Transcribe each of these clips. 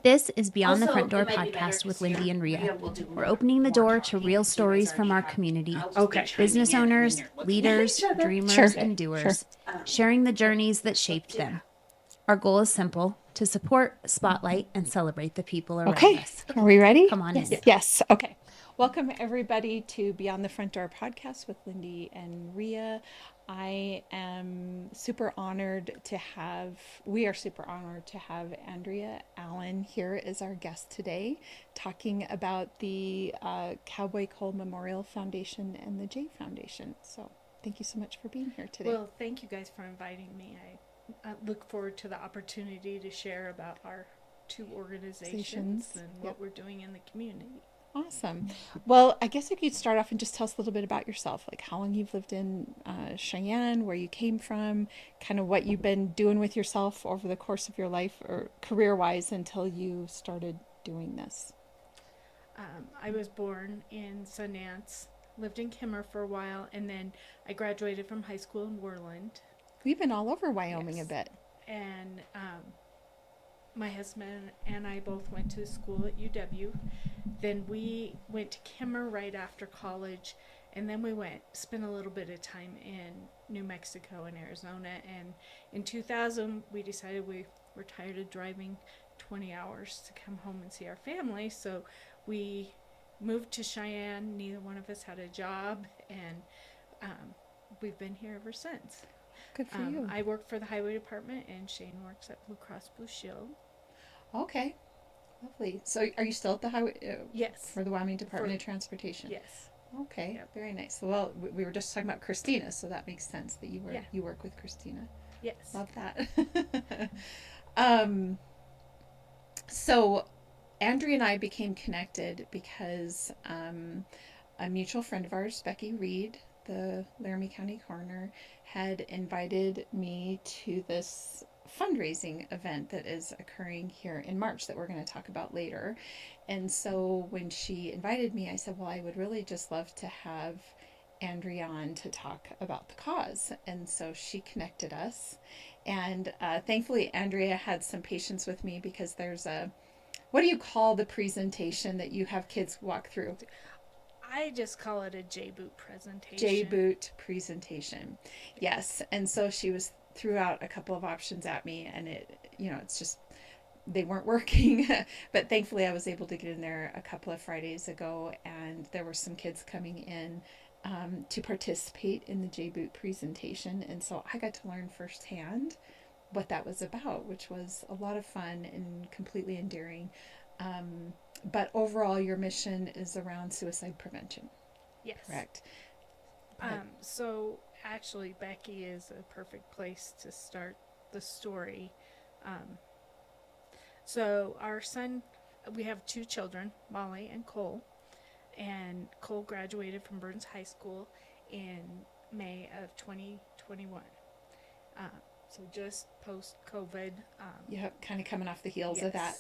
This is Beyond the Also, Front Door it might be better podcast with 'cause Lindy here, and Rhea. Rhea will do We're more- opening the more door to talking real because you stories guys from our already have- community. I'll just Okay. be chiming Business in, and then owners, you're looking at leaders, each other. dreamers, Sure. and doers, Sure. sharing the journeys that shaped Yeah. them. Our goal is simple: to support, spotlight, and celebrate the people around Okay. us. Are we ready? Come on Yes. in. Yes. Okay. Welcome everybody to Beyond the Front Door podcast with Lindy and Rhea. We are super honored to have Andrea Allen here as our guest today, talking about the Cowboy Cole Memorial Foundation and the Jae Foundation. So thank you so much for being here today. Well, thank you guys for inviting me. I look forward to the opportunity to share about our two organizations and what we're doing in the community. Awesome. Well, I guess if you'd start off and just tell us a little bit about yourself, like how long you've lived in Cheyenne, where you came from, kind of what you've been doing with yourself over the course of your life or career-wise until you started doing this. I was born in Sundance, lived in Kimmer for a while, and then I graduated from high school in Worland. We've been all over Wyoming Yes. a bit. And my husband and I both went to school at UW. Then we went to Kimmer right after college, and then we spent a little bit of time in New Mexico and Arizona. And in 2000, we decided we were tired of driving 20 hours to come home and see our family, so we moved to Cheyenne. Neither one of us had a job, and we've been here ever since. Good for you. I work for the highway department, and Shane works at Blue Cross Blue Shield. Okay. Lovely. So are you still at the highway? Yes. For the Wyoming Department of Transportation? Yes. Okay. Yep. Very nice. Well, we were just talking about Christina, so that makes sense that you work with Christina. Yes. Love that. So Andrea and I became connected because a mutual friend of ours, Becky Reed, the Laramie County coroner, had invited me to this fundraising event that is occurring here in March that we're going to talk about later. And so when she invited me, I said, well, I would really just love to have Andrea on to talk about the cause. And so she connected us. And thankfully, Andrea had some patience with me because there's what do you call the presentation that you have kids walk through? I just call it a J-boot presentation. J-boot presentation. Yes. And so she threw out a couple of options at me, and it's just, they weren't working. But thankfully I was able to get in there a couple of Fridays ago, and there were some kids coming in to participate in the J-boot presentation. And so I got to learn firsthand what that was about, which was a lot of fun and completely endearing. But overall, your mission is around suicide prevention. Yes. Correct. So actually, Becky is a perfect place to start the story. So our son, we have two children, Molly and Cole, and Cole graduated from Burns High School in May of 2021. So just post-COVID. Yeah, kind of coming off the heels of that.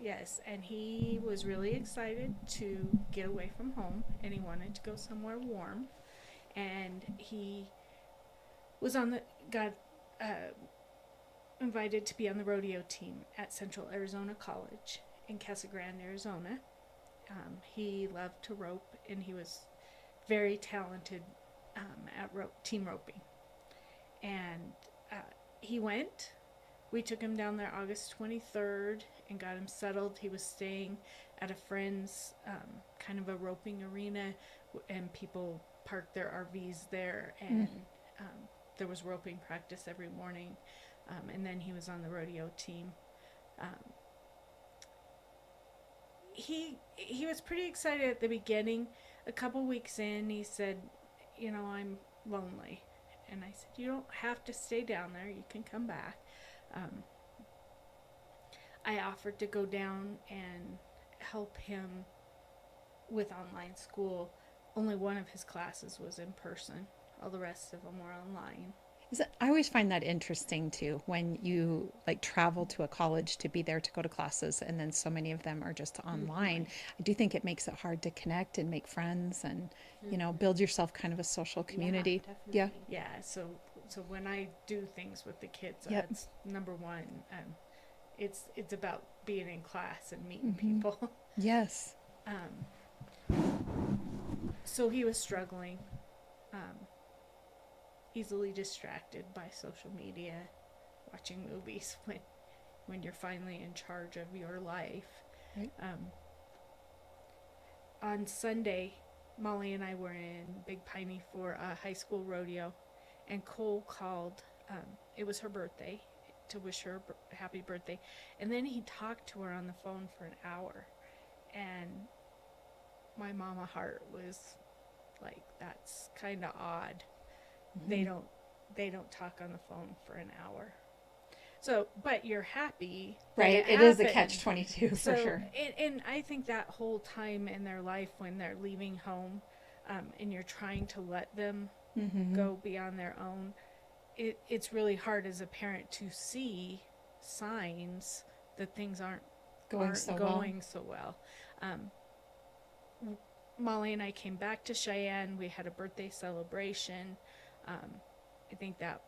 Yes, and he was really excited to get away from home, and he wanted to go somewhere warm. And he was got invited to be on the rodeo team at Central Arizona College in Casa Grande, Arizona. He loved to rope, and he was very talented at team roping. And he went. We took him down there August 23rd and got him settled. He was staying at a friend's kind of a roping arena, and people parked their RVs there, and there was roping practice every morning. And then he was on the rodeo team. He was pretty excited at the beginning. A couple weeks in, he said, I'm lonely. And I said, you don't have to stay down there. You can come back. I offered to go down and help him with online school. Only one of his classes was in person. All the rest of them were online. I always find that interesting too, when you travel to a college to be there to go to classes, and then so many of them are just online. I do think it makes it hard to connect and make friends and build yourself kind of a social community. Yeah. So when I do things with the kids, Yep. that's number one. it's about being in class and meeting people. Yes. So he was struggling, easily distracted by social media, watching movies when you're finally in charge of your life. Right. On Sunday, Molly and I were in Big Piney for a high school rodeo, and Cole called. It was her birthday, to wish her happy birthday, and then he talked to her on the phone for an hour, and my mama heart was like, that's kind of odd. Mm-hmm. They don't talk on the phone for an hour. So, but you're happy, Right. It is a catch-22 for sure. And I think that whole time in their life when they're leaving home, and you're trying to let them go be on their own, it's really hard as a parent to see signs that things aren't Going so well. Molly and I came back to Cheyenne. We had a birthday celebration. I think that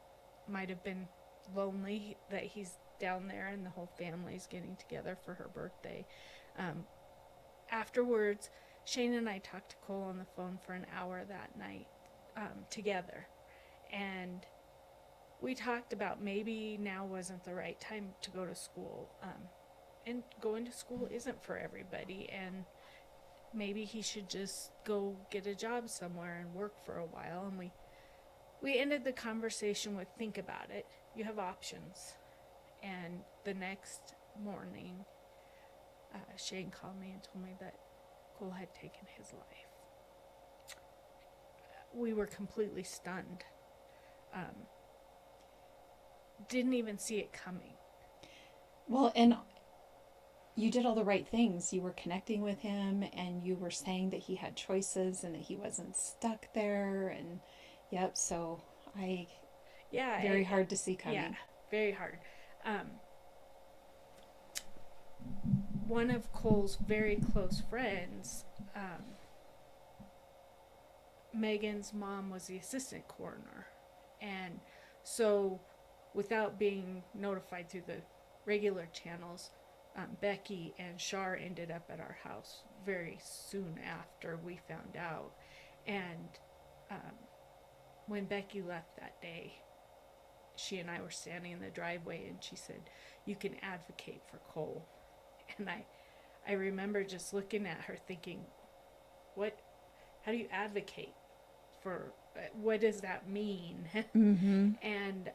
might have been lonely that he's down there and the whole family's getting together for her birthday. Afterwards, Shane and I talked to Cole on the phone for an hour that night, together. And we talked about maybe now wasn't the right time to go to school. And going to school isn't for everybody. And maybe he should just go get a job somewhere and work for a while. And we ended the conversation with, think about it. You have options. And the next morning, Shane called me and told me that Cole had taken his life. We were completely stunned. Didn't even see it coming. Well, and you did all the right things. You were connecting with him, and you were saying that he had choices and that he wasn't stuck there. And yep, so very hard to see coming. Yeah, very hard. One of Cole's very close friends, Megan's mom, was the assistant coroner. And so, without being notified through the regular channels, Becky and Shar ended up at our house very soon after we found out. And when Becky left that day, she and I were standing in the driveway, and she said, "You can advocate for Cole." And I remember just looking at her thinking, how do you advocate for, what does that mean? And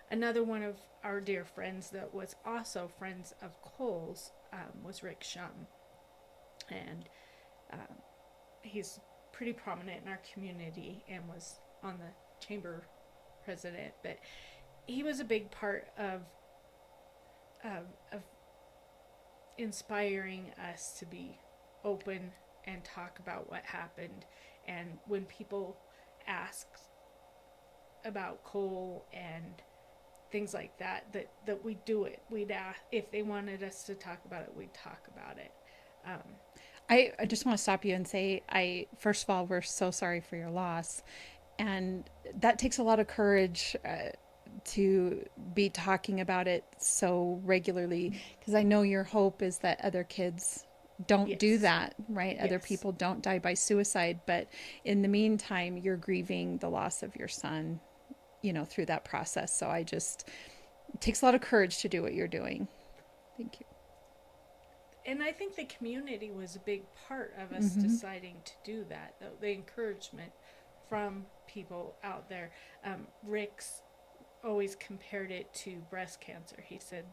another one of our dear friends that was also friends of Cole's, was Rick Shum. And he's pretty prominent in our community and was on the chamber president. But he was a big part of inspiring us to be open and talk about what happened. And when people asked about Cole and things like that we'd do it. We'd ask if they wanted us to talk about it, we'd talk about it. I just want to stop you and say, first of all, we're so sorry for your loss. And that takes a lot of courage to be talking about it so regularly, because I know your hope is that other kids don't do that, right? Other people don't die by suicide. But in the meantime, you're grieving the loss of your son, through that process. So it takes a lot of courage to do what you're doing. Thank you. And I think the community was a big part of us deciding to do that. The encouragement from people out there. Rick's always compared it to breast cancer. He said,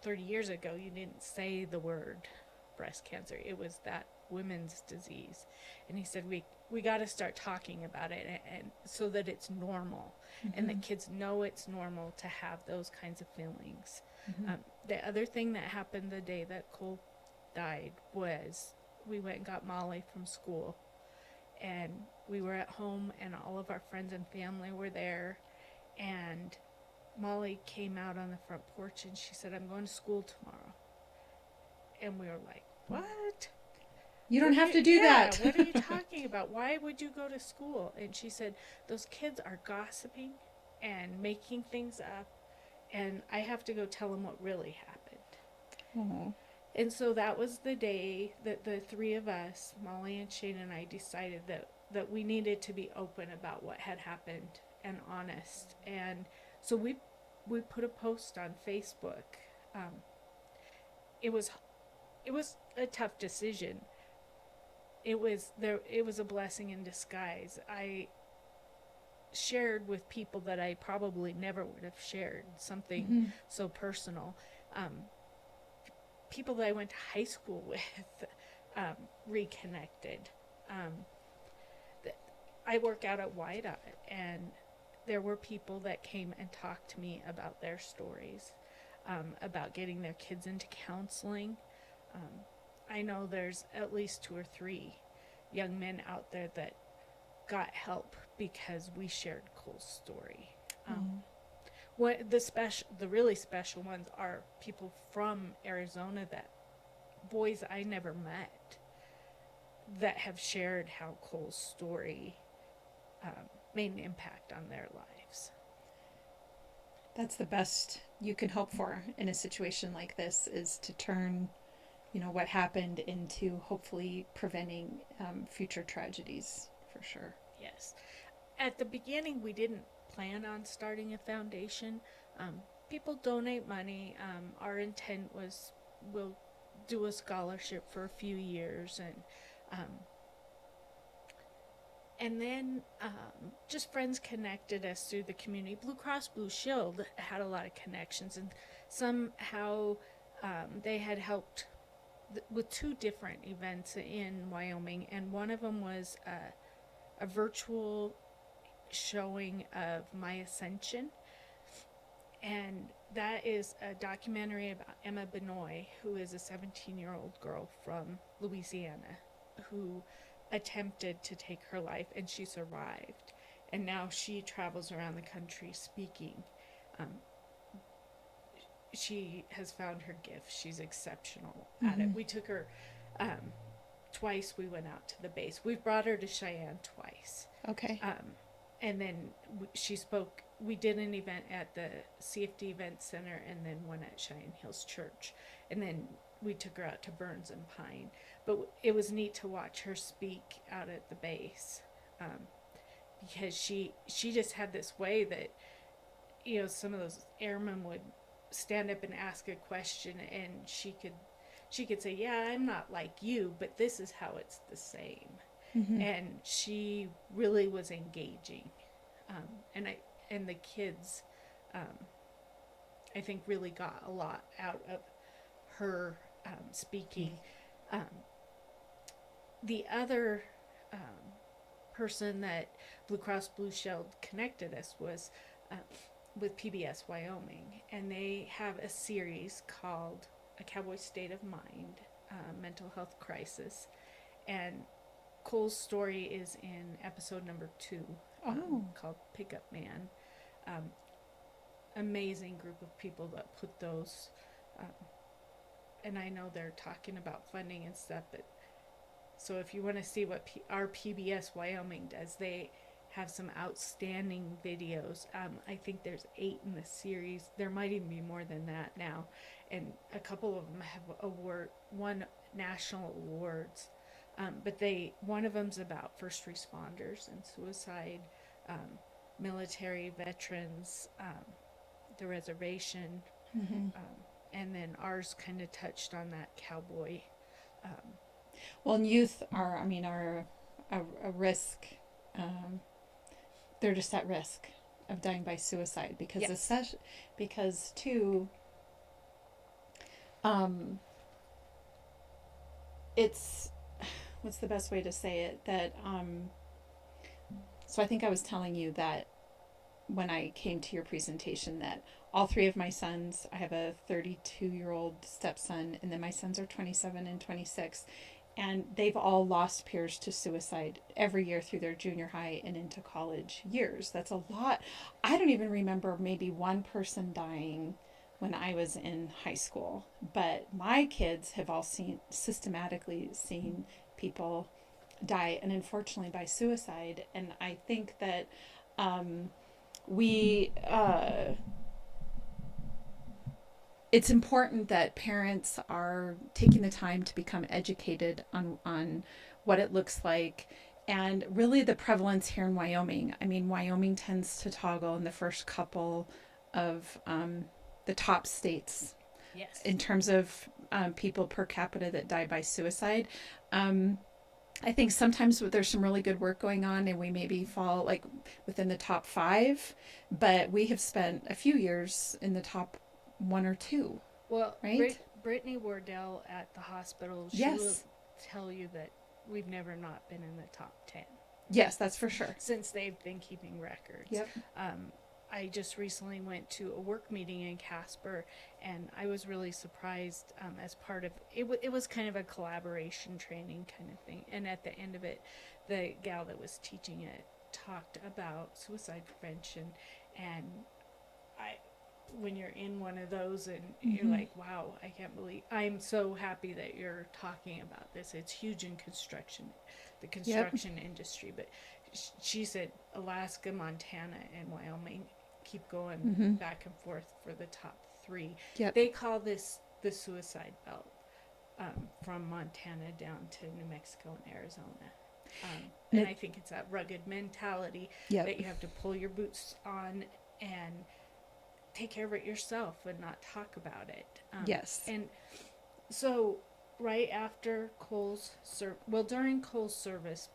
30 years ago, you didn't say the word breast cancer. It was that women's disease. And he said, we got to start talking about it, and so that it's normal, and that kids know it's normal to have those kinds of feelings. The other thing that happened the day that Cole died was we went and got Molly from school, and we were at home, and all of our friends and family were there, and Molly came out on the front porch and she said, "I'm going to school tomorrow." And we were like, "What? You don't have to do that. What are you talking about? Why would you go to school?" And she said, "Those kids are gossiping and making things up, and I have to go tell him what really happened. Oh. And so that was the day that the three of us, Molly and Shane and I, decided that we needed to be open about what had happened and honest. And so we put a post on Facebook. Um, it was a tough decision. It was a blessing in disguise. I shared with people that I probably never would have shared something Mm-hmm. so personal. Um, People that I went to high school with reconnected. Um, I work out at White Eye, and there were people that came and talked to me about their stories, about getting their kids into counseling. Um, I know there's at least 2 or 3 young men out there that got help because we shared Cole's story. What the really special ones are people from Arizona, that boys I never met, that have shared how Cole's story made an impact on their lives. That's the best you can hope for in a situation like this, is to turn, what happened into hopefully preventing future tragedies, for sure. Yes. At the beginning, we didn't plan on starting a foundation. People donate money. Our intent was we'll do a scholarship for a few years, and then just friends connected us through the community. Blue Cross Blue Shield had a lot of connections, and somehow they had helped with 2 different events in Wyoming, and one of them was a virtual showing of my ascension, and that is a documentary about Emma Benoit, who is a 17-year-old girl from Louisiana who attempted to take her life, and she survived, and now she travels around the country speaking. um, she has found her gift. She's exceptional at it. We took her twice. We went out to the base. We've brought her to Cheyenne twice. Okay. And then she spoke. We did an event at the CFD Event Center, and then one at Cheyenne Hills Church, and then we took her out to Burns and Pine. But it was neat to watch her speak out at the base, because she just had this way that, some of those airmen would stand up and ask a question, and she could say, yeah, I'm not like you, but this is how it's the same. And she really was engaging, and the kids, I think, really got a lot out of her speaking. The other person that Blue Cross Blue Shield connected us was with PBS Wyoming, and they have a series called A Cowboy State of Mind, Mental Health Crisis, and Cole's story is in episode number 2, called Pickup Man. Amazing group of people that put those, and I know they're talking about funding and stuff, but so if you want to see what our PBS Wyoming does, they have some outstanding videos. I think there's 8 in the series. There might even be more than that now, and a couple of them have won national awards. But one of them's about first responders and suicide, military veterans, the reservation, and then ours kind of touched on that cowboy. Well, and youth are a risk. They're just at risk of dying by suicide because Yes. because too. It's, what's the best way to say it, that so I think I was telling you that when I came to your presentation, that all 3 of my sons, I have a 32-year-old stepson, and then my sons are 27 and 26, and they've all lost peers to suicide every year through their junior high and into college years. That's a lot. I don't even remember maybe one person dying when I was in high school, but my kids have all systematically seen people die, and unfortunately by suicide. And I think that we it's important that parents are taking the time to become educated on what it looks like, and really the prevalence here in Wyoming. I mean, Wyoming tends to toggle in the first couple of the top states Yes. in terms of people per capita that die by suicide. I think sometimes there's some really good work going on, and we maybe fall like within the top five, but we have spent a few years in the top one or two, Well, right? Brittany Wardell at the hospital, she will Yes. tell you that we've never not been in the top 10 Yes, that's for sure. since they've been keeping records. Yep. I just recently went to a work meeting in Casper, and I was really surprised as part of it. It was kind of a collaboration training kind of thing, and at the end of it, the gal that was teaching it talked about suicide prevention, and I when you're in one of those and you're like, wow, I can't believe, I'm so happy that you're talking about this. It's huge in construction, the Yep. construction industry. But she said Alaska, Montana, and Wyoming keep going back and forth for the top three. Yep. They call this the suicide belt, from Montana down to New Mexico and Arizona. And I think it's that rugged mentality Yep. that you have to pull your boots on and take care of it yourself and not talk about it. Yes. And so, right after during Cole's service,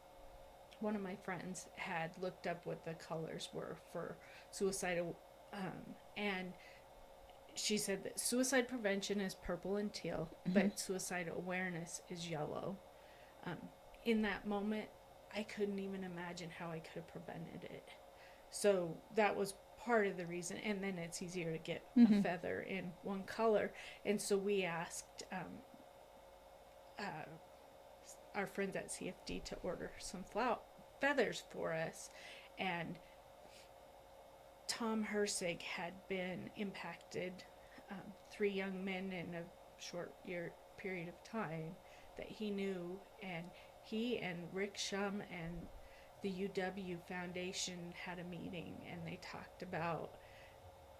one of my friends had looked up what the colors were for suicide, and she said that suicide prevention is purple and teal, but suicide awareness is yellow. Um, in that moment, I couldn't even imagine how I could have prevented it. So that was part of the reason. And then it's easier to get a feather in one color. And so we asked our friends at CFD to order some feathers for us. And Tom Hersig had been impacted, 3 young men in a short year period of time that he knew, and he and Rick Shum and the UW Foundation had a meeting, and they talked about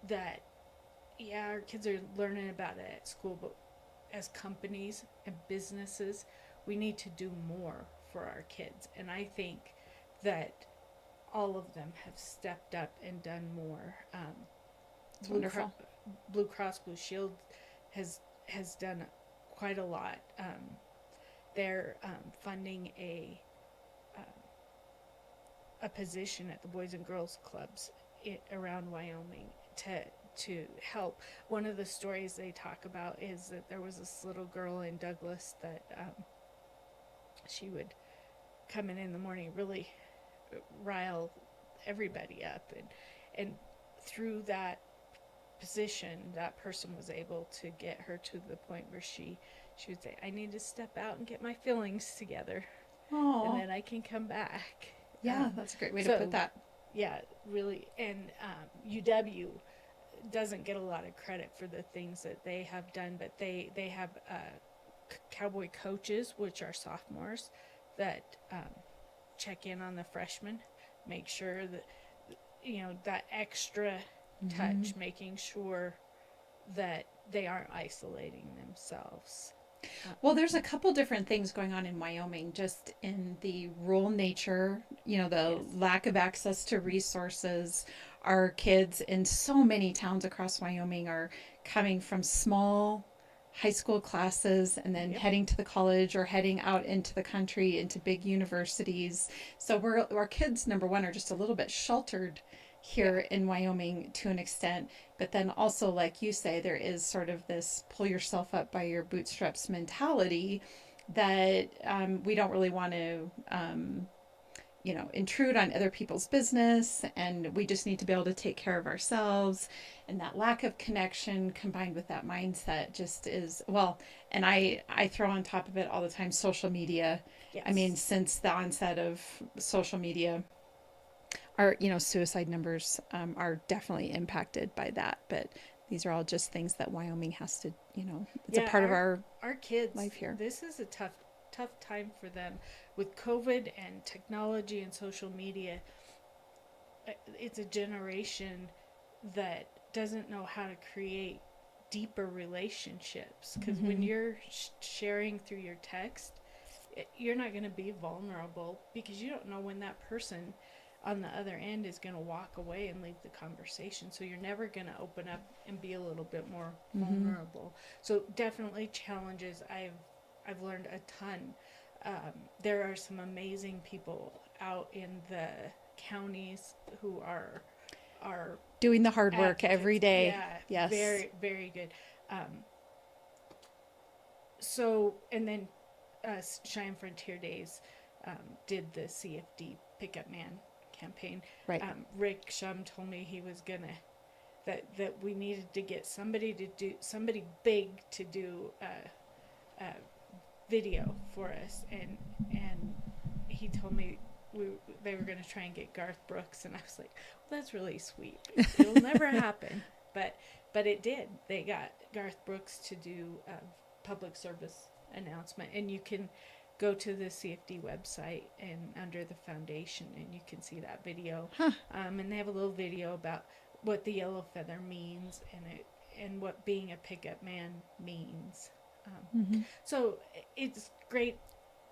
that. Yeah, our kids are learning about it at school, but as companies and businesses, we need to do more for our kids. And I think that all of them have stepped up and done more. Blue Cross Blue Shield has done quite a lot. They're funding a position at the Boys and Girls Clubs around Wyoming to help. One of the stories they talk about is that there was this little girl in Douglas that she would come in the morning, really rile everybody up, and through that position, that person was able to get her to the point where she would say, I need to step out and get my feelings together. Oh. And then I can come back. Yeah, that's a great way to put that. Yeah, really. And UW doesn't get a lot of credit for the things that they have done, but they have cowboy coaches, which are sophomores, that check in on the freshmen, make sure that, that extra touch, making sure that they aren't isolating themselves. Well, there's a couple different things going on in Wyoming, just in the rural nature, the lack of access to resources. Our kids in so many towns across Wyoming are coming from small high school classes and then heading to the college or heading out into the country into big universities. So our kids, number one, are just a little bit sheltered here in Wyoming to an extent. But then also, like you say, there is sort of this pull yourself up by your bootstraps mentality that we don't really want to, intrude on other people's business, and we just need to be able to take care of ourselves. And that lack of connection combined with that mindset just is, well, and I throw on top of it all the time social media. Yes. I mean, since the onset of social media, our suicide numbers are definitely impacted by that, but these are all just things that Wyoming has to, it's a part of our kids life here. This is a tough time for them with COVID and technology and social media. It's a generation that doesn't know how to create deeper relationships, because when you're sharing through your text, you're not going to be vulnerable because you don't know when that person on the other end is going to walk away and leave the conversation. So you're never going to open up and be a little bit more vulnerable. So definitely challenges. I've learned a ton. There are some amazing people out in the counties who are Doing the hard work every day. Yeah, Yes. very, very good. So, and then Cheyenne Frontier Days did the CFD Pickup Man campaign. Right. Rick Shum told me he was gonna that we needed to get somebody big to do a video for us, and he told me they were gonna try and get Garth Brooks, and I was like, well, that's really sweet. It'll never happen, but it did. They got Garth Brooks to do a public service announcement, and you can go to the CFD website and under the foundation, and you can see that video. And they have a little video about what the yellow feather means and what being a pickup man means. So it's great,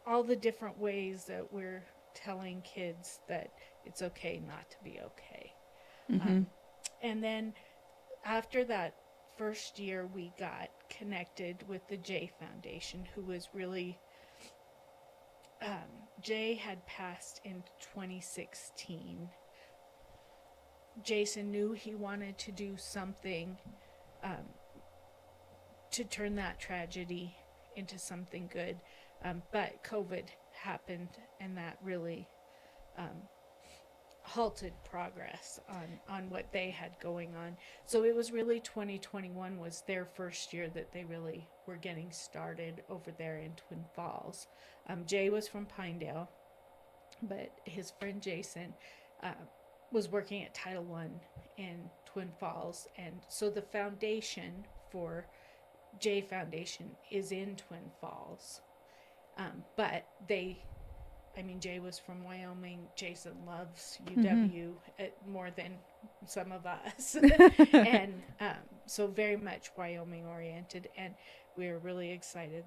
all the different ways that we're telling kids that it's okay not to be okay. And then after that first year, we got connected with the Jae Foundation, who was really Jae had passed in 2016. Jason knew he wanted to do something to turn that tragedy into something good, but COVID happened, and that really halted progress on what they had going on. So it was really 2021 was their first year that they really were getting started over there in Twin Falls. Jay was from Pinedale, but his friend Jason was working at Title I in Twin Falls, and so the foundation for Jae Foundation is in Twin Falls. But Jay was from Wyoming. Jason loves UW more than some of us. And so very much Wyoming oriented. And we're really excited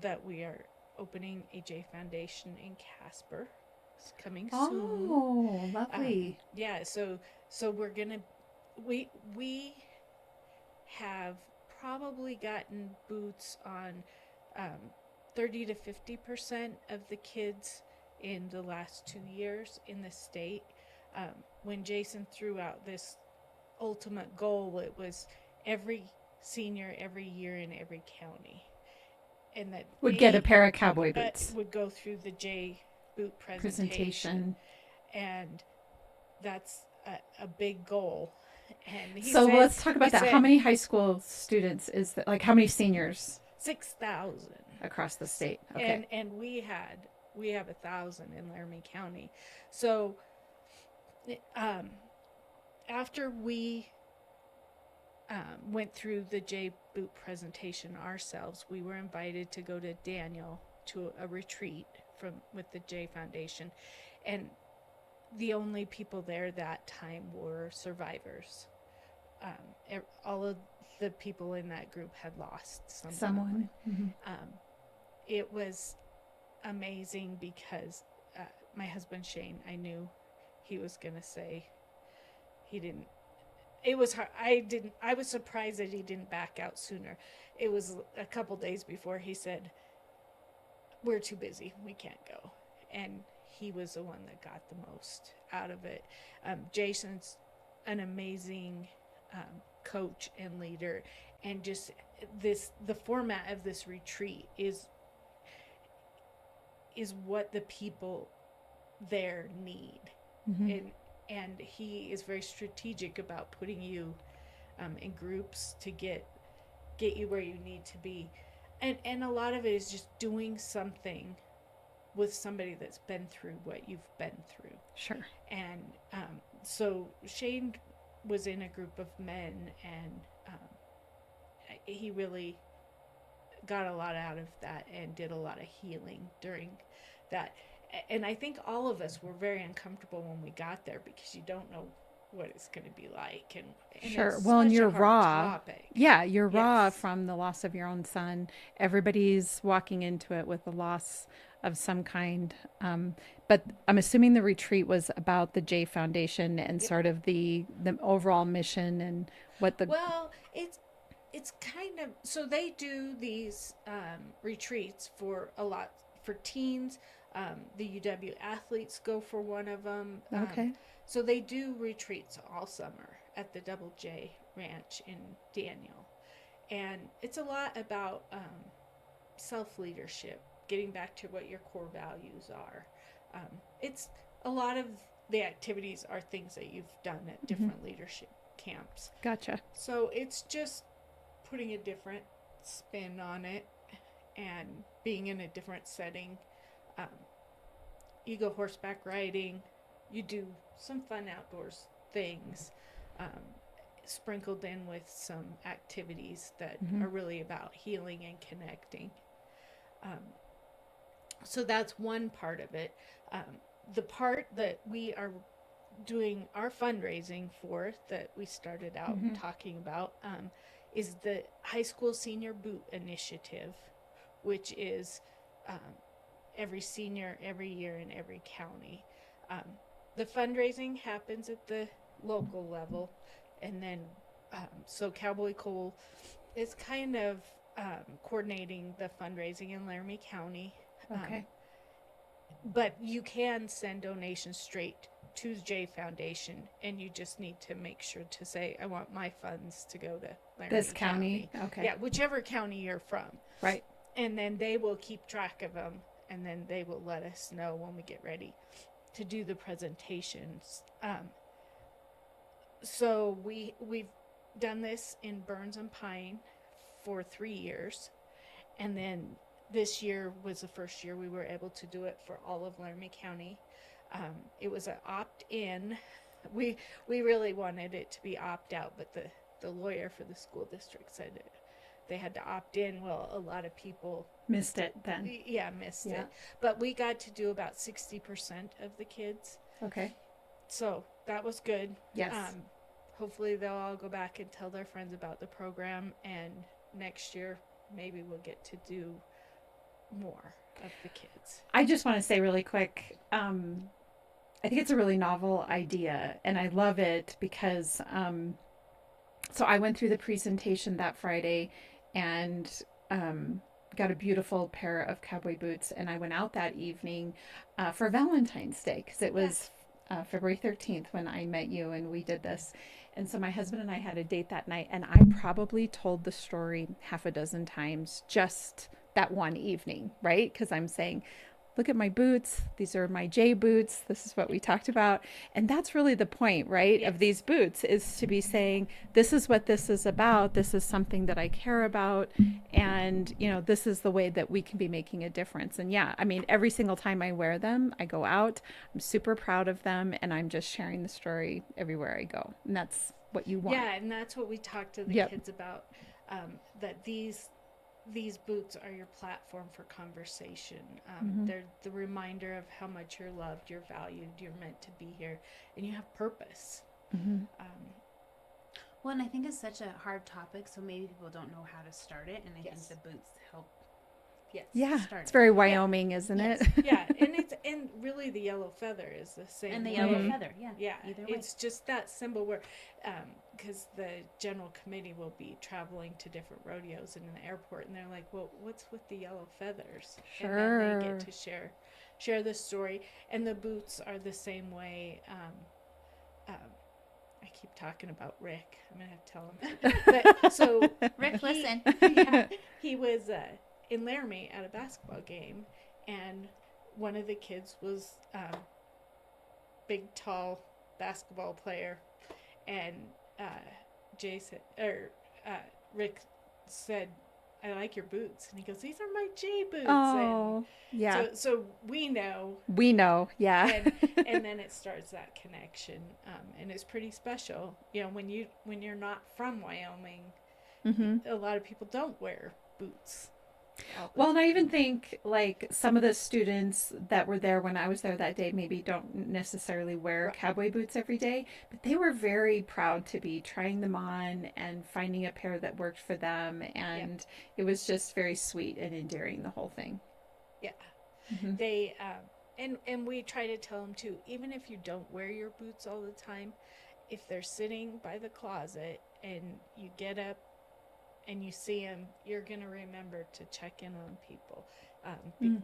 that we are opening a Jae Foundation in Casper. It's coming soon. Oh, lovely. Yeah, so we're going to, we have probably gotten boots on 30 to 50% of the kids in the last 2 years in the state. When Jason threw out this ultimate goal, it was every senior every year in every county, and that would get a pair of cowboy boots. Would go through the Jae boot presentation. And that's a big goal. And so let's talk about that. How many high school students is that? Like, how many seniors? 6,000 across the state. Okay. And we have 1,000 in Laramie County. So after we went through the Jae boot presentation ourselves, we were invited to go to Daniel to a retreat with the Jae Foundation, and the only people there that time were survivors. All of the people in that group had lost someone. It was amazing because my husband Shane, I knew he was gonna say he didn't. It was hard. I was surprised that he didn't back out sooner. It was a couple days before he said, "We're too busy. We can't go." And he was the one that got the most out of it. Jason's an amazing coach and leader, and just the format of this retreat is what the people there need. And he is very strategic about putting you in groups to get you where you need to be, and a lot of it is just doing something with somebody that's been through what you've been through. Sure. And so Shane was in a group of men, and he really got a lot out of that and did a lot of healing during that. And I think all of us were very uncomfortable when we got there because you don't know what it's going to be like, and Sure. it's Well, and such a you're hard raw. topic. Yeah, you're raw Yes. from the loss of your own son. Everybody's walking into it with a loss of some kind. But I'm assuming the retreat was about the Jae Foundation and Yep. sort of the overall mission and what the Well, it's kind of, so they do these retreats for a lot for teens. The UW athletes go for one of them. okay. So they do retreats all summer at the Double J Ranch in Daniel, and it's a lot about self leadership, getting back to what your core values are. It's a lot of the activities are things that you've done at different leadership camps. Gotcha. So it's just putting a different spin on it and being in a different setting. Um, you go horseback riding, you do some fun outdoors things, um, sprinkled in with some activities that are really about healing and connecting. Um, so that's one part of it. The part that we are doing our fundraising for, that we started out talking about, is the high school senior boot initiative, which is um, every senior every year in every county. Um, the fundraising happens at the local level, and then so Cowboy Cole is kind of coordinating the fundraising in Laramie County. Okay. But you can send donations straight to Jae Foundation, and you just need to make sure to say, I want my funds to go to Laramie This county. Okay. Yeah, whichever county you're from. Right. And then they will keep track of them, and then they will let us know when we get ready to do the presentations. So we've done this in Burns and Pine for 3 years, and then this year was the first year we were able to do it for all of Laramie County. It was an opt-in. We really wanted it to be opt-out, but the lawyer for the school district said they had to opt in. Well, a lot of people Missed it then. missed Yeah. it. But we got to do about 60% of the kids. Okay. So that was good. Yes. Hopefully they'll all go back and tell their friends about the program, and next year maybe we'll get to do more of the kids. I just want to say really quick, I think it's a really novel idea, and I love it because so I went through the presentation that Friday and got a beautiful pair of cowboy boots, and I went out that evening for Valentine's Day because it was February 13th when I met you and we did this. And so my husband and I had a date that night, and I probably told the story half a dozen times just that one evening, right? Because I'm saying, look at my boots. These are my J boots. This is what we talked about. And that's really the point, right? Yes. Of these boots is to be saying, this is what this is about. This is something that I care about. And, you know, this is the way that we can be making a difference. And yeah, I mean, every single time I wear them, I go out, I'm super proud of them. And I'm just sharing the story everywhere I go. And that's what you want. Yeah, and that's what we talked to the Yep. kids about, that these boots are your platform for conversation. They're the reminder of how much you're loved, you're valued, you're meant to be here, and you have purpose. Well, and I think it's such a hard topic, so maybe people don't know how to start it, and I Yes. think the boots help. Yes. Yeah. Start It's it. very Wyoming, isn't Yes. it? Yeah, and really the yellow feather is the same. And the way. yellow feather, yeah. Yeah, Either way. it's just that symbol where, because the general committee will be traveling to different rodeos and in the airport, and they're like, "Well, what's with the yellow feathers?" And then they Sure. get to share the story, and the boots are the same way. I keep talking about Rick. I'm gonna have to tell him. But so Rick, listen. yeah, he was in Laramie at a basketball game, and one of the kids was big, tall basketball player, and Jason or Rick said, "I like your boots," and he goes, "These are my J boots." Oh, yeah. And so we know, We know. Yeah. and then it starts that connection, and it's pretty special. You know, when you're not from Wyoming, a lot of people don't wear boots. all the Well, and I time. even think like some of the students that were there when I was there that day maybe don't necessarily wear Right. cowboy boots every day, but they were very proud to be trying them on and finding a pair that worked for them. Yeah. And it was just very sweet and endearing, the whole thing. Yeah. Hmm. They and we try to tell them too, even if you don't wear your boots all the time, if they're sitting by the closet and you get up and you see them, you're going to remember to check in on people.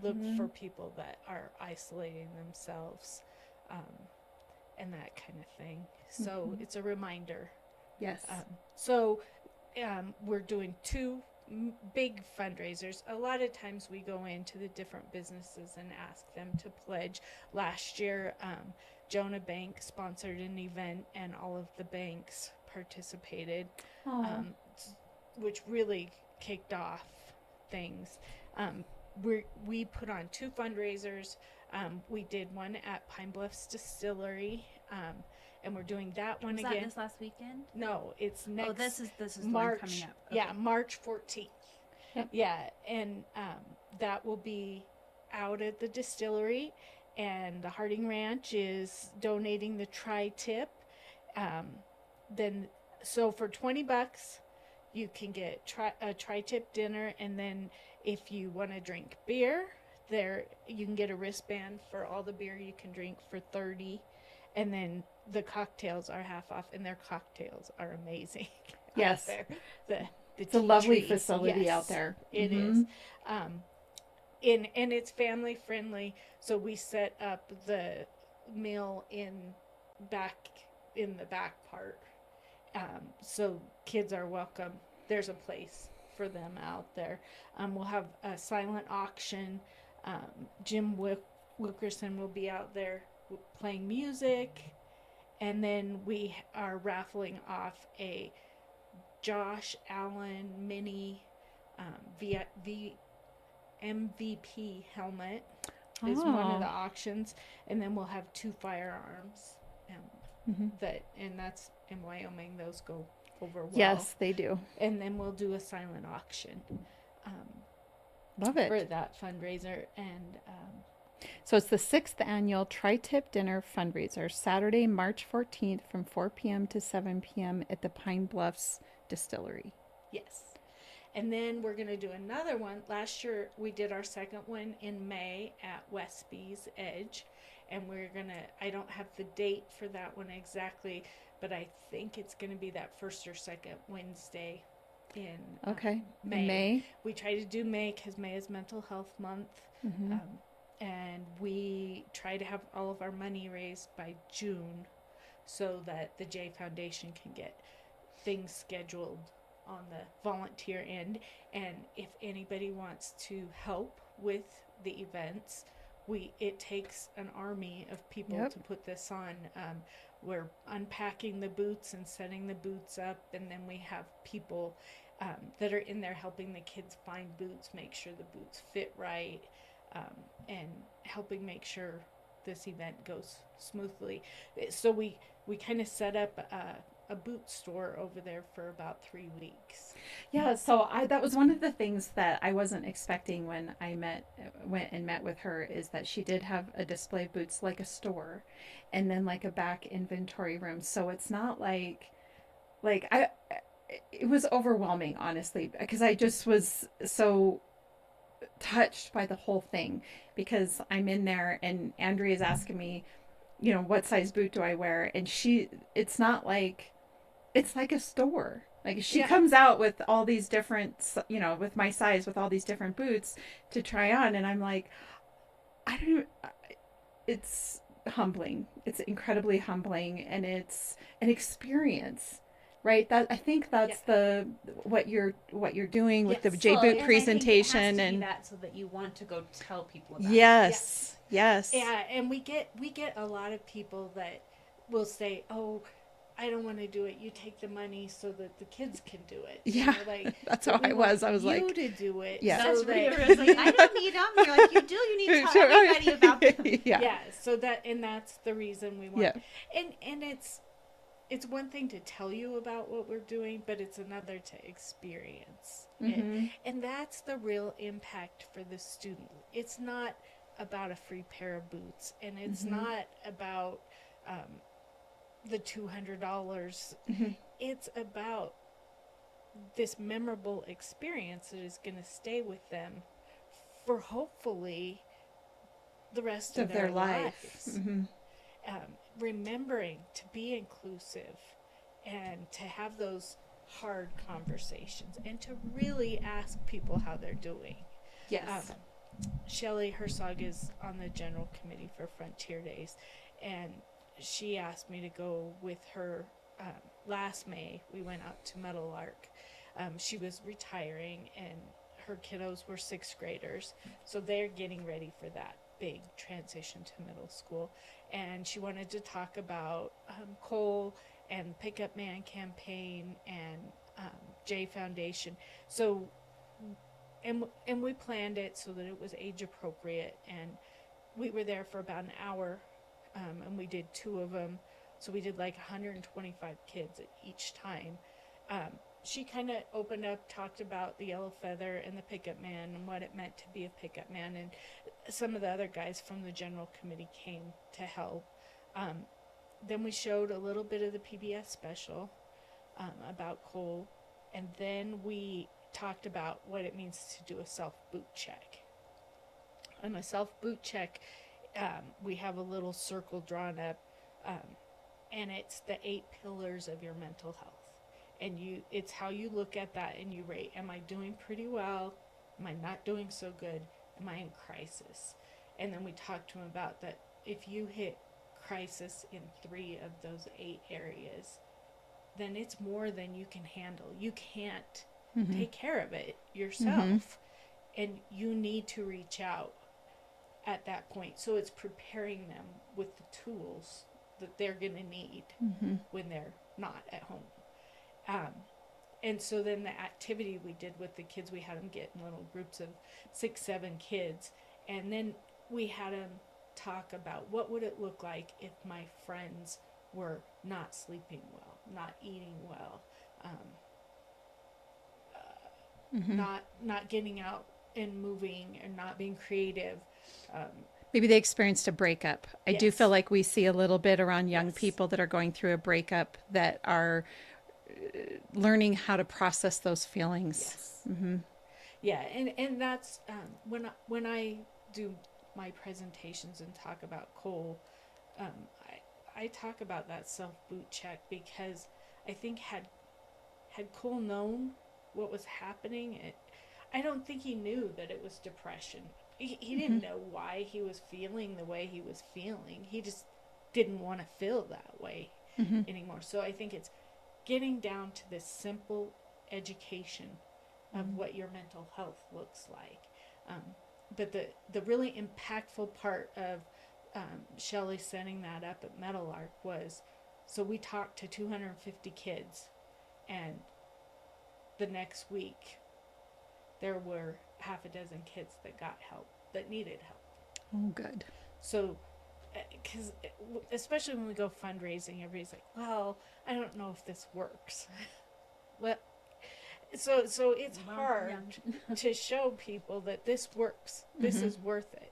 Look for people that are isolating themselves, um, and that kind of thing. So it's a reminder. Yes. So we're doing two big fundraisers. A lot of times we go into the different businesses and ask them to pledge. Last year, Jonah Bank sponsored an event, and all of the banks participated, um, which really kicked off things. We put on two fundraisers. We did one at Pine Bluffs Distillery, and we're doing that one Was again. that this last weekend? No, it's next. Oh, this is the March one coming up. Okay. Yeah, March 14th. Yep. Yeah, and that will be out at the distillery, and the Harding Ranch is donating the tri-tip. Then so for $20 you can get a tri-tip dinner, and then if you want to drink beer, there you can get a wristband for all the beer you can drink for 30, and then the cocktails are half off, and their cocktails are amazing. Yes. Out there. It's a lovely tree. facility Yes, out there. It is. And it's family friendly. So we set up the meal back in the back part. So kids are welcome. There's a place for them out there. We'll have a silent auction. Jim Wilkerson will be out there playing music. And then we are raffling off a Josh Allen mini MVP helmet is one of the auctions, and then we'll have two firearms. And that's in Wyoming. Those go over well. Yes, they do. And then we'll do a silent auction. Love it. For that fundraiser. And so it's the 6th annual Tri-Tip Dinner fundraiser, Saturday, March 14th from 4 p.m. to 7 p.m. at the Pine Bluffs Distillery. yes. And then we're going to do another one. Last year we did our second one in May at Westby's Edge. And we're going to, I don't have the date for that one exactly, but I think it's going to be that first or second Wednesday in May. We try to do May because May is Mental Health Month. And we try to have all of our money raised by June so that the Jae Foundation can get things scheduled on the volunteer end. And if anybody wants to help with the events, it takes an army of people to put this on. We're unpacking the boots and setting the boots up, and then we have people that are in there helping the kids find boots, make sure the boots fit right, and helping make sure this event goes smoothly. So we kind of set up a boot store over there for about 3 weeks. Yeah, so that was one of the things that I wasn't expecting when I went and met with her, is that she did have a display of boots, like a store, and then like a back inventory room. So it's not like it was overwhelming, honestly, because I just was so touched by the whole thing, because I'm in there and Andrea's asking me, what size boot do I wear? And it's not like, it's like a store. Like she comes out with all these different, with my size, with all these different boots to try on. And I'm like, it's humbling. It's incredibly humbling. And it's an experience, right? I think that's what you're doing with the J boot presentation, and that so that you want to go tell people about yes. Yes. Yeah, and we get a lot of people that will say, "Oh, I don't want to do it. You take the money so that the kids can do it." Yeah, that's how I was. I was you like, to do it. Yeah. That's weird. Like, I don't need them. You're like, you do. You need to tell everybody about them. Yeah. Yeah. So that's the reason we want. Yeah. And it's it's one thing to tell you about what we're doing, but it's another to experience Mm-hmm. it. And that's the real impact for the student. It's not about a free pair of boots, and it's Mm-hmm. not about the $200. Mm-hmm. It's about this memorable experience that is going to stay with them for hopefully the rest of their lives. Mm-hmm. Remembering to be inclusive and to have those hard conversations and to really ask people how they're doing. Yes. Shelley Herzog is on the general committee for Frontier Days, and she asked me to go with her. Last May, we went out to Meadowlark. She was retiring, and her kiddos were sixth graders, so they're getting ready for that big transition to middle school. And she wanted to talk about Cole and Pickup Man campaign and Jae Foundation. So, and we planned it so that it was age appropriate, and we were there for about an hour, and we did two of them. So we did like 125 kids at each time. Um, she kind of opened up, talked about the yellow feather and the pickup man and what it meant to be a pickup man. And some of the other guys from the general committee came to help. Um, then we showed a little bit of the PBS special about Cole. And then we talked about what it means to do a self boot check. On a self boot check, we have a little circle drawn up. And it's the 8 pillars of your mental health, and it's how you look at that and you rate, am I doing pretty well, am I not doing so good, am I in crisis? And then we talked to him about that if you hit crisis in 3 of those 8 areas, then it's more than you can handle. You can't take care of it yourself, and you need to reach out at that point. So it's preparing them with the tools that they're going to need when they're not at home. And so then the activity we did with the kids, we had them get in little groups of 6-7 kids, and then we had them talk about what would it look like if my friends were not sleeping well, not eating well, not getting out and moving, and not being creative. Maybe they experienced a breakup. I do feel like we see a little bit around young people that are going through a breakup that are learning how to process those feelings. Yeah, and that's when I do my presentations and talk about Cole, I talk about that self boot check, because I think had Cole known what was happening, I don't think he knew that it was depression. He didn't know why he was feeling the way he was feeling. He just didn't want to feel that way anymore. So I think it's getting down to this simple education of what your mental health looks like. But the really impactful part of Shelley setting that up at Meadowlark was, so we talked to 250 kids, and the next week there were half a dozen kids that got help, that needed help. Oh, good. So, because especially when we go fundraising, everybody's like, well, I don't know if this works. Well, so it's hard to show people that this works. This is worth it.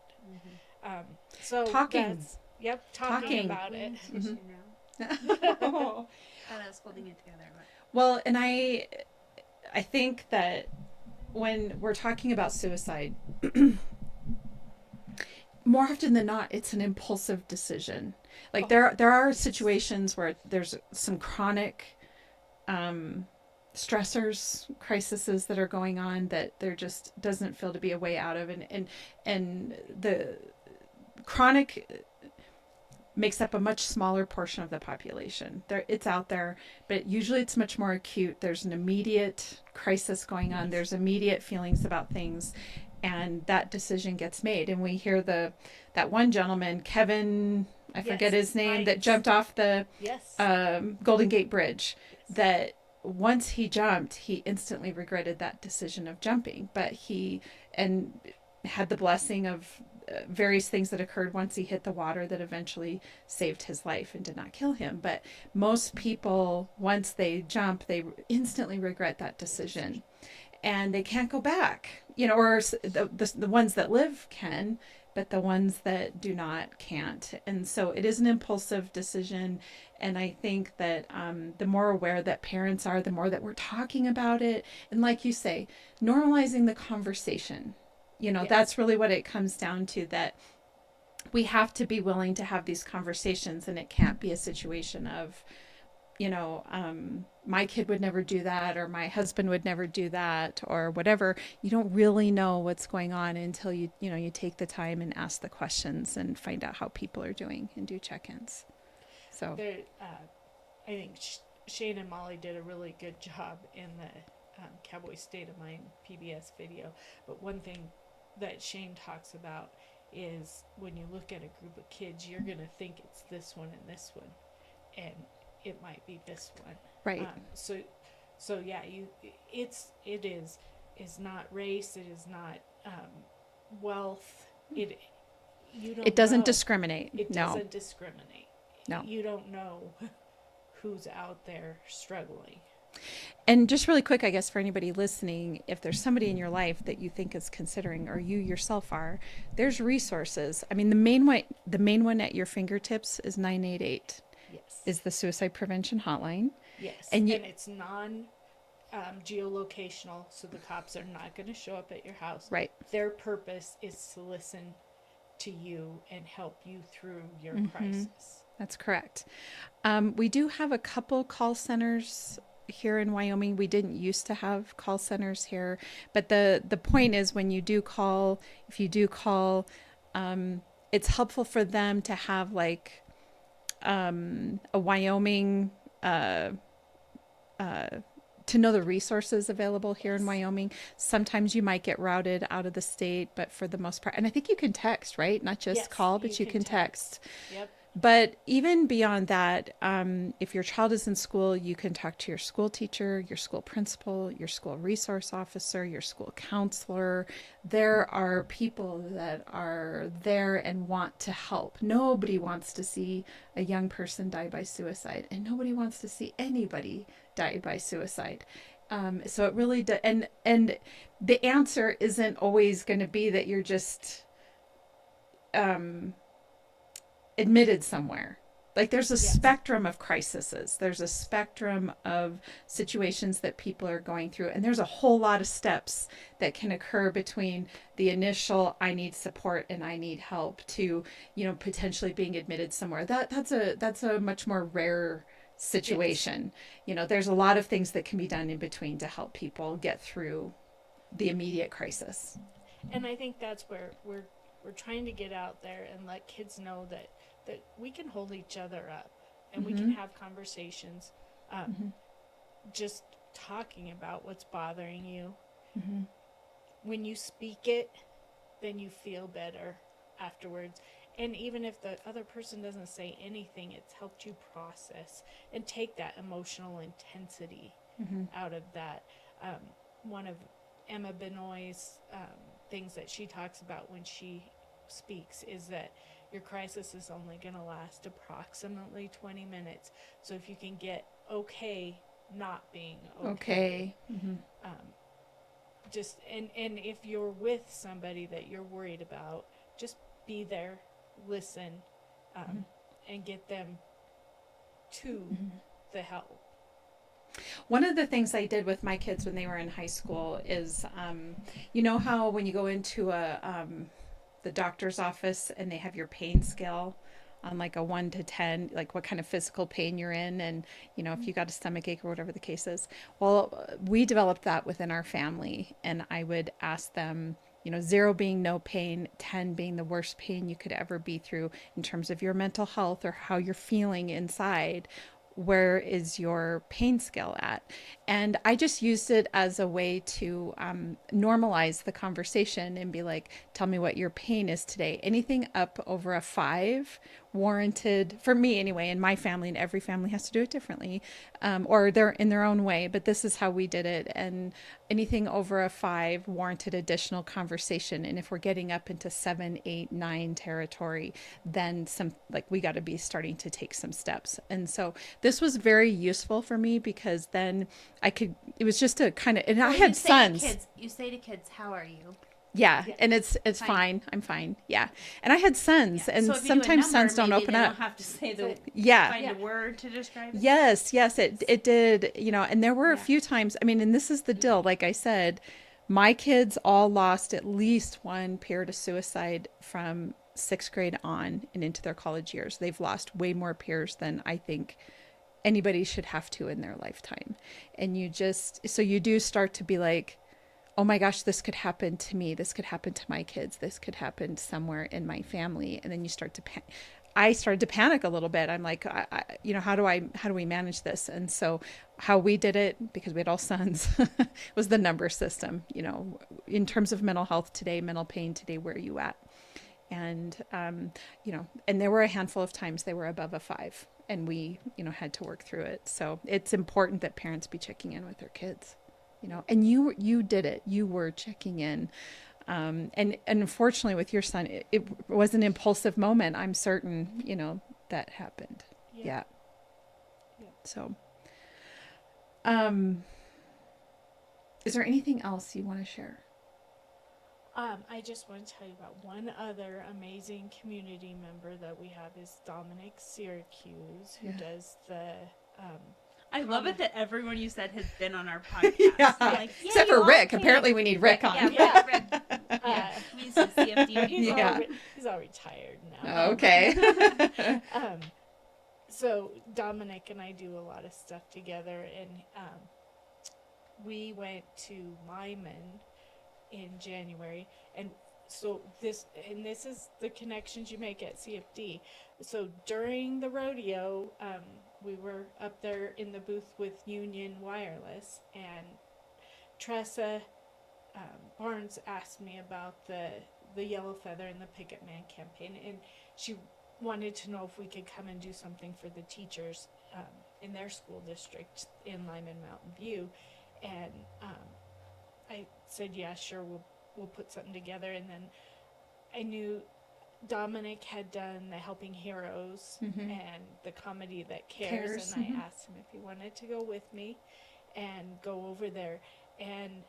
So Talking about it. Oh, that's holding it together. Well, and I think that when we're talking about suicide, more often than not, it's an impulsive decision. Like there are situations where there's some chronic stressors, crises that are going on that there just doesn't feel to be a way out of, and the chronic makes up a much smaller portion of the population. It's out there, but usually it's much more acute. There's an immediate crisis going on. There's immediate feelings about things, and that decision gets made. And we hear that one gentleman, Kevin, I forget his name, that jumped off the Golden Gate Bridge, that once he jumped, he instantly regretted that decision of jumping, but he had the blessing of various things that occurred once he hit the water that eventually saved his life and did not kill him. But most people, once they jump, they instantly regret that decision and they can't go back, or the ones that live can, but the ones that do not can't. And so it is an impulsive decision. And I think that the more aware that parents are, the more that we're talking about it. And like you say, normalizing the conversation, Yes. that's really what it comes down to, that we have to be willing to have these conversations. And it can't be a situation of, my kid would never do that, or my husband would never do that, or whatever. You don't really know what's going on until you take the time and ask the questions and find out how people are doing and do check-ins. So There, I think Shane and Molly did a really good job in the Cowboy State of Mind PBS video. But one thing that Shane talks about is when you look at a group of kids, you're going to think it's this one and this one, and it might be this one. right. So yeah, it is not race. It is not wealth. It doesn't discriminate. It No. doesn't discriminate. No. You don't know who's out there struggling. And just really quick, I guess, for anybody listening, if there's somebody in your life that you think is considering, or you yourself are, there's resources. I mean, the main one at your fingertips is 988, Yes. is the suicide prevention hotline. Yes. And And it's non geolocational, so the cops are not going to show up at your house. Right. Their purpose is to listen to you and help you through your Mm-hmm. crisis. That's correct. We do have a couple call centers here in Wyoming. We didn't used to have call centers here, but the point is, when you do call, if you do call, it's helpful for them to have like a Wyoming, to know the resources available here in Wyoming. Sometimes you might get routed out of the state, but for the most part, and I think you can text, right? Not just Yes, call, but you can text. Yep. But even beyond that, if your child is in school, you can talk to your school teacher, your school principal, your school resource officer, your school counselor. There are people that are there and want to help. Nobody wants to see a young person die by suicide, and nobody wants to see anybody die by suicide. So it really and the answer isn't always going to be that you're just admitted somewhere. Like there's a spectrum of crises. There's a spectrum of situations that people are going through. And there's a whole lot of steps that can occur between the initial, I need support and I need help, to, potentially being admitted somewhere. That's a much more rare situation. There's a lot of things that can be done in between to help people get through the immediate crisis. And I think that's where we're trying to get out there and let kids know that we can hold each other up and we can have conversations, just talking about what's bothering you. When you speak it, then you feel better afterwards. And even if the other person doesn't say anything, it's helped you process and take that emotional intensity out of that. One of Emma Benoit's things that she talks about when she speaks is that your crisis is only going to last approximately 20 minutes. So if you can get okay not being okay. Just and if you're with somebody that you're worried about, just be there, listen, and get them to the help. One of the things I did with my kids when they were in high school is, how when you go into the doctor's office and they have your pain scale on like a 1 to 10, like what kind of physical pain you're in, and if you got a stomach ache or whatever the case is. Well, we developed that within our family, and I would ask them, 0 being no pain, 10 being the worst pain you could ever be through in terms of your mental health or how you're feeling inside. Where is your pain scale at? And I just used it as a way to normalize the conversation and be like, tell me what your pain is today. Anything up over a 5, warranted, for me anyway, in my family, and every family has to do it differently, or they're in their own way, but this is how we did it. And anything over a 5 warranted additional conversation. And if we're getting up into 7, 8, 9 territory, then we got to be starting to take some steps. And so this was very useful for me, because then it was just a kind of, and I had sons. You say to kids, how are you? Yeah, and it's fine. I'm fine. Yeah, and I had sons, and So if you do a sometimes number, sons don't maybe open they up. Don't have to say the find a word to describe it. Yes, it did. And there were a few times. I mean, and this is the deal. Like I said, my kids all lost at least one peer to suicide from 6th grade on and into their college years. They've lost way more peers than I think anybody should have to in their lifetime. And you do start to be like, oh my gosh, this could happen to me. This could happen to my kids. This could happen somewhere in my family. And then you start to I started to panic a little bit. I'm like, how do we manage this? And so how we did it, because we had all sons, was the number system, in terms of mental health today, mental pain today, where are you at? And, and there were a handful of times they were above a 5, and we, had to work through it. So it's important that parents be checking in with their kids. And you did it. You were checking in. And unfortunately with your son, it was an impulsive moment. I'm certain, that happened. Yeah. So, is there anything else you want to share? I just want to tell you about one other amazing community member that we have is Dominic Syracuse, who does the, I love it that everyone you said has been on our podcast. Yeah. Except for Rick. Apparently we need Rick on. Rick. He's a CFD. He's all retired now. Okay. So Dominic and I do a lot of stuff together, and we went to Lyman in January, and so this is the connections you make at CFD. So during the rodeo, we were up there in the booth with Union Wireless, and Tressa Barnes asked me about the Yellow Feather and the Picket Man campaign, and she wanted to know if we could come and do something for the teachers in their school district in Lyman Mountain View, and I said, yeah, sure, we'll put something together. And then I knew Dominic had done the Helping Heroes and the Comedy That Cares, and I asked him if he wanted to go with me and go over there. And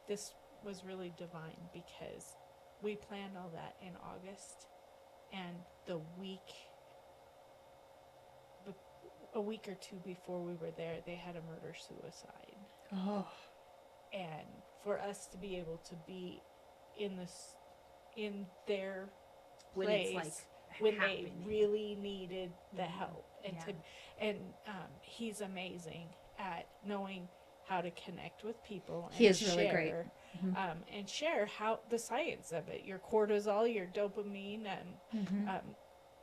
this was really divine, because we planned all that in August, and a week or two before we were there, they had a murder-suicide. Oh. And for us to be able to be in their place when they really needed the help, and he's amazing at knowing how to connect with people. And he is really great. And share how the science of it, your cortisol, your dopamine, and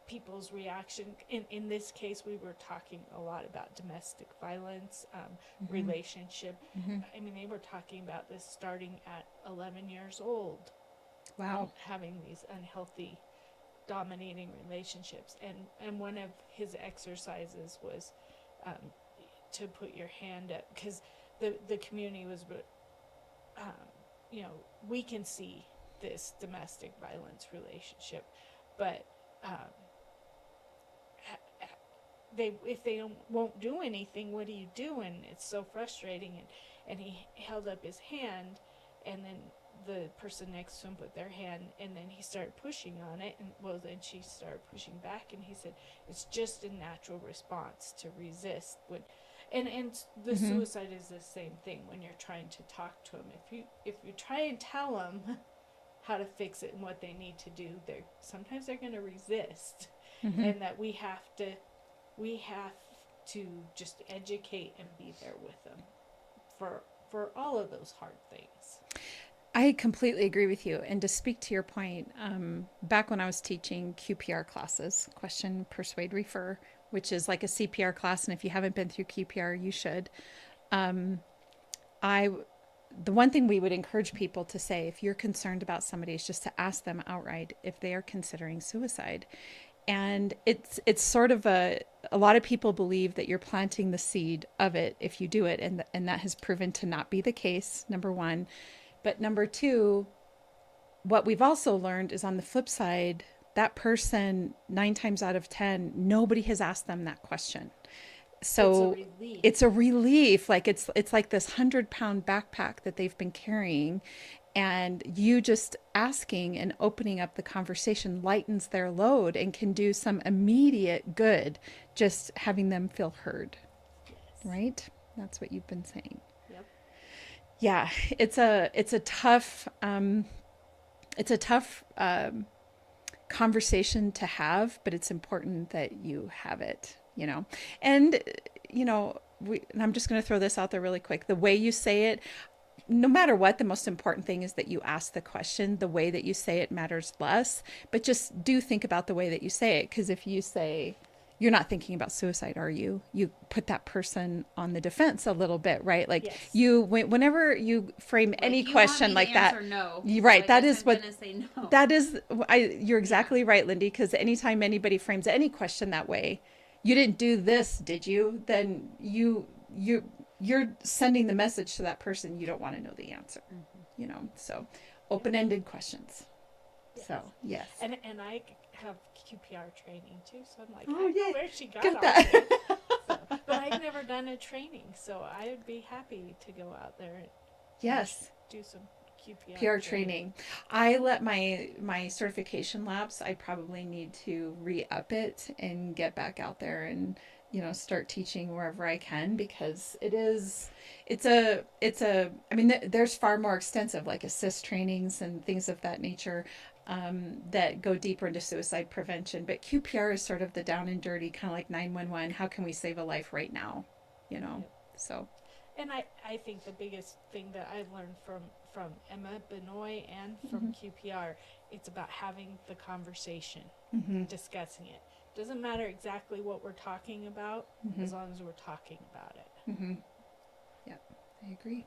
people's reaction. In this case, we were talking a lot about domestic violence, relationship. I mean, they were talking about this starting at 11 years old. Wow. Having these unhealthy, dominating relationships. And one of his exercises was to put your hand up, because the community was, we can see this domestic violence relationship, but if they won't do anything, what do you do? And it's so frustrating. And he held up his hand, and then the person next to him put their hand, and then he started pushing on it, and then she started pushing back, and he said it's just a natural response to resist when. And the suicide is the same thing when you're trying to talk to them. If you try and tell them how to fix it and what they need to do, sometimes they're going to resist, and that we have to just educate and be there with them for all of those hard things. I completely agree with you. And to speak to your point, back when I was teaching QPR classes, question, persuade, refer, which is like a CPR class, and if you haven't been through QPR, you should. The one thing we would encourage people to say, if you're concerned about somebody, is just to ask them outright if they are considering suicide. And it's sort of a lot of people believe that you're planting the seed of it if you do it, and that has proven to not be the case, number one. But number two, what we've also learned is on the flip side, that person 9 times out of 10, nobody has asked them that question. So it's a relief. Like it's like this 100-pound backpack that they've been carrying, and you just asking and opening up the conversation lightens their load and can do some immediate good, just having them feel heard. Yes. Right? That's what you've been saying. Yep. Yeah, it's a tough conversation to have, but it's important that you have it, you know. And and I'm just going to throw this out there really quick. The way you say it, no matter what, the most important thing is that you ask the question. The way that you say it matters less, but just do think about the way that you say it. Because if you say, you're not thinking about suicide, are you? You put that person on the defense a little bit, right? Like Yes. whenever you frame Like, any you question want me like to that, answer no. right? So I That guess is I'm what gonna say no. that is. You're exactly right, Lindy. Because anytime anybody frames any question that way, you didn't do this, did you? Then you're sending the message to that person you don't want to know the answer. You know, so open-ended questions. Yes. So yes. And I have QPR training too, so I'm like, Oh, I don't know yay. where she got Got all that. this. So, but I've never done a training, so I'd be happy to go out there and Yes. do some QPR PR training. I let my certification lapse. I probably need to re-up it and get back out there and start teaching wherever I can, because it's a I mean there's far more extensive like assist trainings and things of that nature that go deeper into suicide prevention, but QPR is sort of the down and dirty, kind of like 911. How can we save a life right now? So. And I think the biggest thing that I've learned from Emma Benoit and from QPR, it's about having the conversation, discussing it. Doesn't matter exactly what we're talking about, as long as we're talking about it. Yeah, I agree.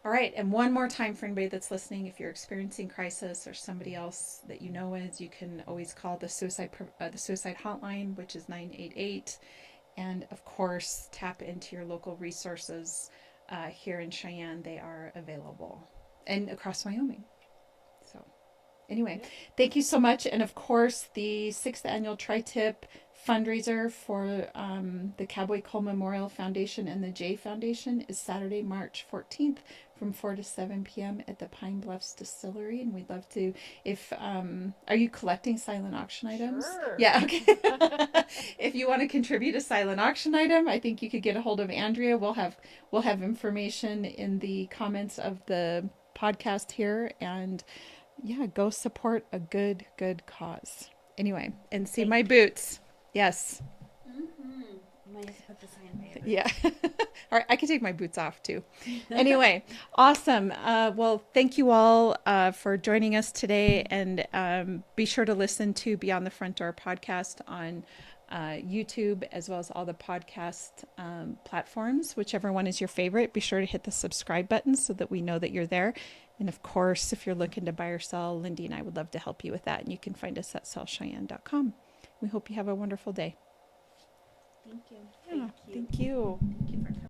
All right, and one more time for anybody that's listening, if you're experiencing crisis or somebody else that you know is, you can always call the suicide hotline, which is 988. And of course, tap into your local resources here in Cheyenne. They are available, and across Wyoming. So anyway, thank you so much. And of course, the 6th annual Tri-Tip fundraiser for the Cowboy Cole Memorial Foundation and the Jae Foundation is Saturday, March 14th from 4 to 7 p.m. at the Pine Bluffs Distillery. And we'd love to, if, are you collecting silent auction items? Sure. Yeah, okay. If you want to contribute a silent auction item, I think you could get a hold of Andrea. We'll have information in the comments of the podcast here, and yeah, go support a good cause. Anyway, and see my boots. Yes. I might have to put the sign away. Yeah. All right. I can take my boots off too. Anyway, awesome. Well, thank you all for joining us today. And be sure to listen to Beyond the Front Door podcast on YouTube, as well as all the podcast platforms, whichever one is your favorite. Be sure to hit the subscribe button so that we know that you're there. And of course, if you're looking to buy or sell, Lindy and I would love to help you with that. And you can find us at sellcheyenne.com. We hope you have a wonderful day. Thank you. Yeah, thank you. Thank you for coming.